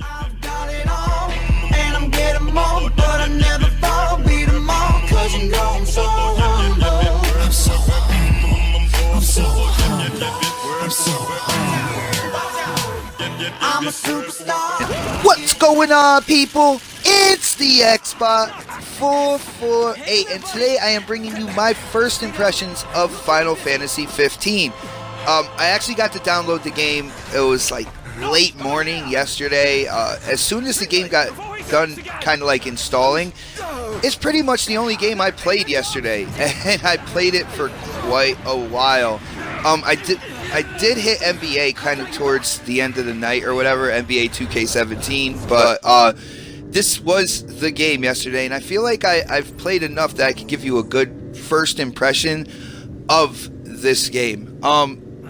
I've got it all, and I'm getting more, but I never fall, beat them all, cause you know I'm so humble. I'm so humble. I'm so humble. I'm so humble. I'm a superstar. What's going on, people? It's the Xbox 448, and today I am bringing you my first impressions of Final Fantasy 15. I actually got to download the game. It was like late morning yesterday. As soon as the game got done kind of like installing, it's pretty much the only game I played yesterday, and I played it for quite a while. I did hit NBA kind of towards the end of the night or whatever, NBA 2K17, but this was the game yesterday, and I feel like I've played enough that I could give you a good first impression of this game.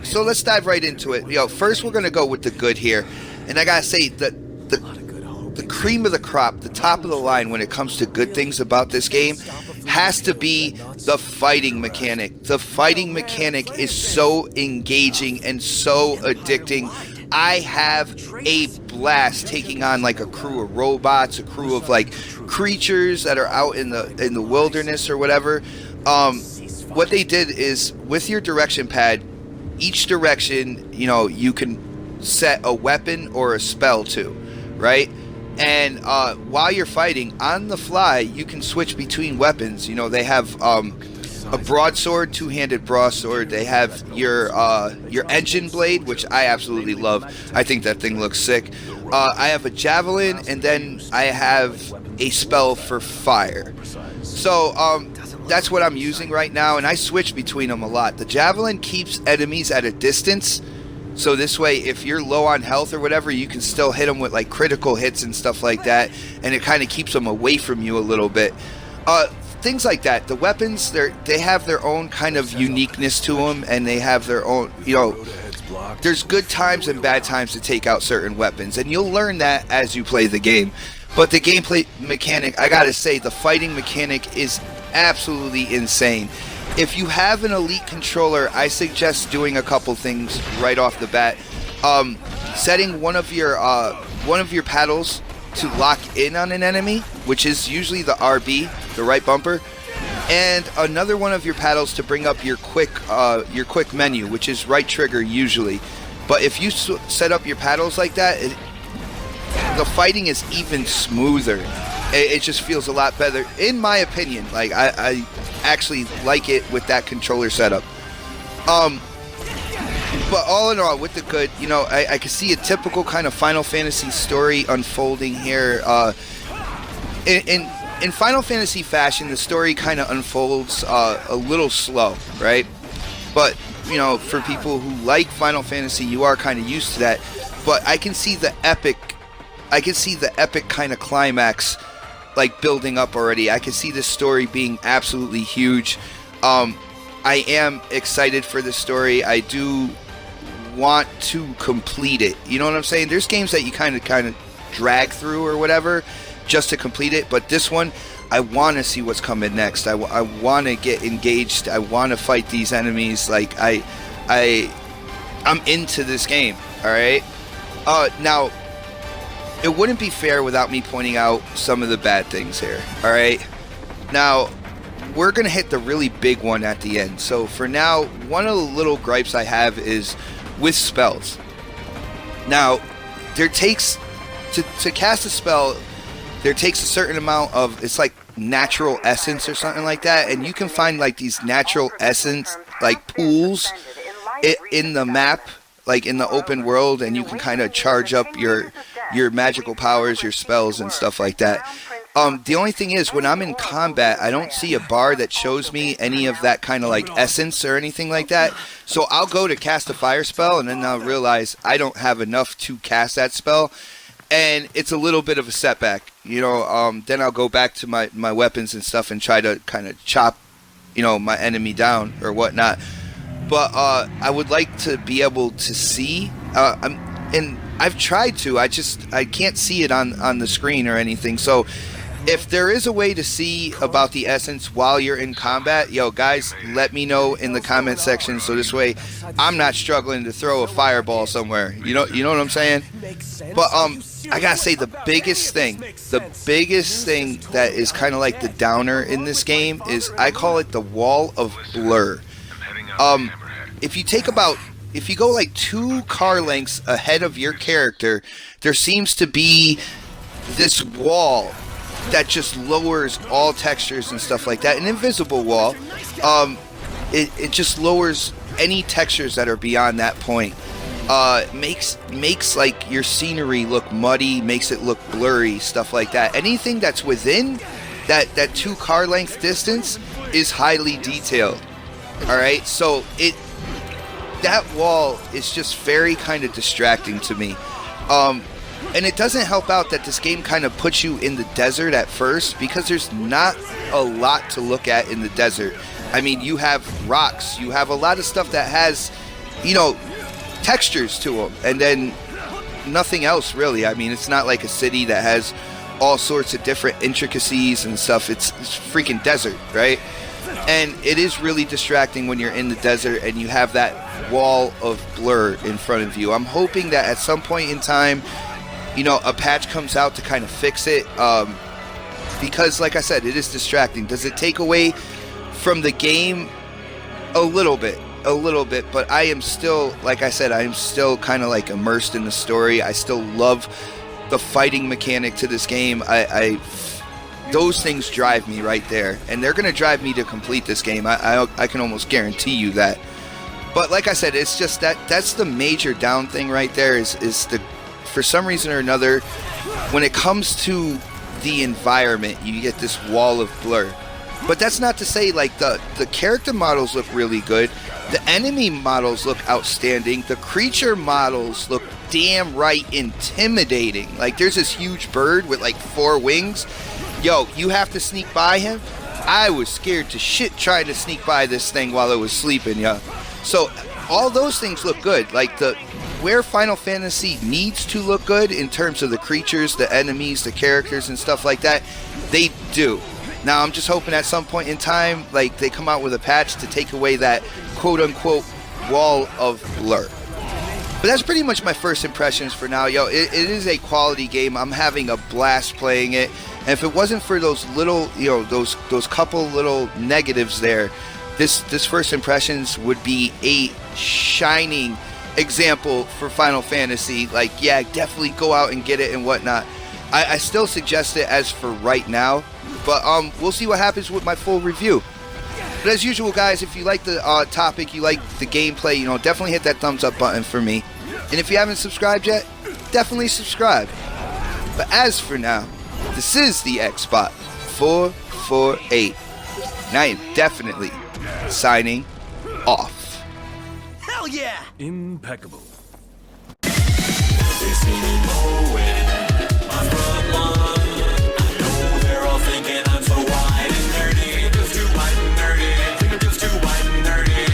So let's dive right into it. First we're gonna go with the good here, and I gotta say that the cream of the crop, the top of the line when it comes to good things about this game has to be the fighting mechanic. The fighting mechanic is so engaging and so addicting. I have a blast taking on like a crew of robots, a crew of like creatures that are out in the wilderness or whatever. What they did is with your direction pad, each direction, you can set a weapon or a spell to, right? And while you're fighting on the fly, you can switch between weapons. They have a broadsword, two-handed broadsword. They have your engine blade, which I absolutely love. I think that thing looks sick. I have a javelin, and then I have a spell for fire. So that's what I'm using right now, and I switch between them a lot. The javelin keeps enemies at a distance, so this way if you're low on health or whatever, you can still hit them with like critical hits and stuff like that, and it kind of keeps them away from you a little bit. Things like that. The weapons, they have their own kind of uniqueness to them, and they have their own, there's good times and bad times to take out certain weapons, and you'll learn that as you play the game. But the gameplay mechanic, I gotta say, the fighting mechanic is absolutely insane. If you have an Elite controller, I suggest doing a couple things right off the bat. Setting one of your paddles to lock in on an enemy, which is usually the RB, the right bumper, and another one of your paddles to bring up your quick menu, which is right trigger usually. But if you set up your paddles like that, the fighting is even smoother. It just feels a lot better, in my opinion. Like I actually like it with that controller setup. But all in all, with the good, I can see a typical kind of Final Fantasy story unfolding here. In Final Fantasy fashion, the story kind of unfolds a little slow, right? But for people who like Final Fantasy, you are kind of used to that. But I can see the epic kind of climax like building up already. I can see this story being absolutely huge. I am excited for the story. I do want to complete it. You know what I'm saying? There's games that you kind of drag through or whatever just to complete it, but this one, I want to see what's coming next. I want to get engaged. I want to fight these enemies. Like I'm into this game. All right. Now, it wouldn't be fair without me pointing out some of the bad things here. All right. Now, we're gonna hit the really big one at the end. So for now, one of the little gripes I have is with spells. Now, to cast a spell, there takes a certain amount of, it's like natural essence or something like that, and you can find like these natural essence like pools in the map, like in the open world, and you can kind of charge up your magical powers, your spells and stuff like that. The only thing is, when I'm in combat, I don't see a bar that shows me any of that kind of like essence or anything like that. So I'll go to cast a fire spell, and then I'll realize I don't have enough to cast that spell, and it's a little bit of a setback. Then I'll go back to my weapons and stuff and try to kind of chop, my enemy down or whatnot. But I would like to be able to see. And I've tried to. I can't see it on the screen or anything. So If there is a way to see about the essence while you're in combat, yo, guys, let me know in the comment section, so this way I'm not struggling to throw a fireball somewhere. You know what I'm saying? But I gotta say, the biggest thing that is kind of like the downer in this game is, I call it the wall of blur. If you go like 2 car lengths ahead of your character, there seems to be this wall that just lowers all textures and stuff like that. An invisible wall. It just lowers any textures that are beyond that point. Makes like your scenery look muddy, makes it look blurry, stuff like that. Anything that's within that 2 car length distance is highly detailed. All right, so that wall is just very kind of distracting to me. And it doesn't help out that this game kind of puts you in the desert at first, because there's not a lot to look at in the desert. I mean, you have rocks, you have a lot of stuff that has, textures to them, and then nothing else really. I mean, it's not like a city that has all sorts of different intricacies and stuff. It's freaking desert, right? And it is really distracting when you're in the desert and you have that wall of blur in front of you. I'm hoping that at some point in time, a patch comes out to kind of fix it, because like I said, it is distracting. Does it take away from the game? A little bit, but I am still, like I said, I am still kind of like immersed in the story. I still love the fighting mechanic to this game. Those things drive me right there, and they're gonna drive me to complete this game. I can almost guarantee you that. But like I said, it's just that's the major down thing right there, is for some reason or another, when it comes to the environment, you get this wall of blur. But that's not to say, like, the character models look really good, the enemy models look outstanding, the creature models look damn right intimidating. Like, there's this huge bird with like 4 wings. Yo, you have to sneak by him. I was scared to shit trying to sneak by this thing while I was sleeping, yo. So all those things look good. Like, where Final Fantasy needs to look good in terms of the creatures, the enemies, the characters and stuff like that, they do. Now I'm just hoping at some point in time, like, they come out with a patch to take away that quote-unquote wall of blur. But that's pretty much my first impressions for now, yo. It is a quality game. I'm having a blast playing it, and if it wasn't for those little, those couple little negatives there, this first impressions would be a shining example for Final Fantasy. Like, yeah, definitely go out and get it and whatnot. I still suggest it as for right now, but we'll see what happens with my full review. But as usual, guys, if you like the topic, you like the gameplay, definitely hit that thumbs up button for me. And if you haven't subscribed yet, definitely subscribe. But as for now, this is the Xbot 448, and I am definitely signing off. Hell yeah! Impeccable. They see me go